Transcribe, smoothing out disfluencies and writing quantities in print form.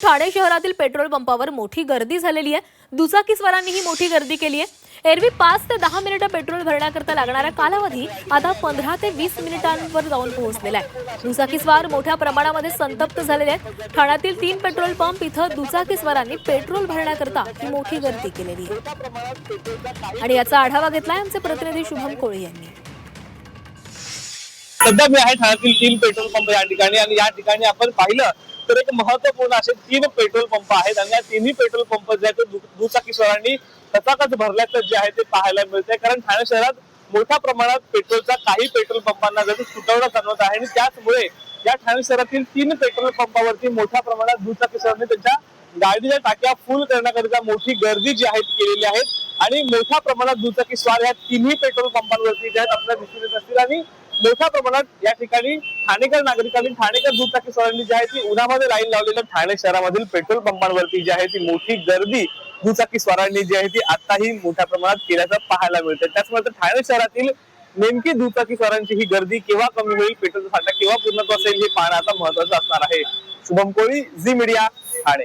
ठाणे शहरातील पेट्रोल पंपावर मोठी गर्दी झालेली आहे। दुचाकीस्वारांनीही मोठी गर्दी केली आहे। एरवी 5 ते 10 मिनिटं पेट्रोल भरण्याकरता लागणारा कालावधी आता 15 ते 20 मिनिटांवर जाऊन पोहोचलेला आहे। दुचाकीस्वार मोठ्या प्रमाणामध्ये संतप्त झालेले आहेत। ठाण्यातील 3 पेट्रोल पंप इथं दुचाकीस्वारांनी पेट्रोल भरण्याकरता ही मोठी गर्दी केलेली आहे आणि याचा आढावा घेतलाय आमचे प्रतिनिधी शुभम कोळी यांनी। सध्या मी आहे ठाण्यातील 3 पेट्रोल पंप या ठिकाणी आणि या ठिकाणी आपण पाहिलं तर एक महत्त्वपूर्ण असे 3 पेट्रोल पंप आहेत आणि या तिन्ही पेट्रोल पंप जे आहेत दुचाकीस्वारांनी खचाखच भरल्याचं जे आहे ते पाहायला मिळतंय। कारण ठाणे शहरात मोठ्या प्रमाणात पेट्रोलचा काही पेट्रोल पंपांना जर तुटवडा जाणवत आहे आणि त्याचमुळे या ठाणे शहरातील 3 पेट्रोल पंपावरती मोठ्या प्रमाणात दुचाकीस्वारांनी त्यांच्या गाडीच्या टाक्या फुल करण्याकरिता मोठी गर्दी जी आहे केलेली आहे आणि मोठ्या प्रमाणात दुचाकीस्वार या तिन्ही पेट्रोल पंपांवरती जे आहेत आपल्याला दिसून येत असतील आणि मोठ्या प्रमाणात या ठिकाणी ठाणेकर नागरिकांनी ठाणेकर दुचाकीस्वारांनी जी आहे ती उन्हामध्ये लाईन लावलेल्या ठाणे शहरामधील पेट्रोल पंपांवरती जी आहे ती मोठी गर्दी दुचाकीस्वारांनी जी आहे ती आताही मोठ्या प्रमाणात केल्याचं पाहायला मिळतं। त्याचमुळे ठाणे शहरातील नेमकी दुचाकीस्वारांची ही गर्दी केव्हा कमी होईल, पेट्रोलचा साठा केव्हा पूर्णत्व असेल हे पाहणं आता महत्त्वाचं असणार आहे। शुभम कोळी, झी मीडिया, ठाणे।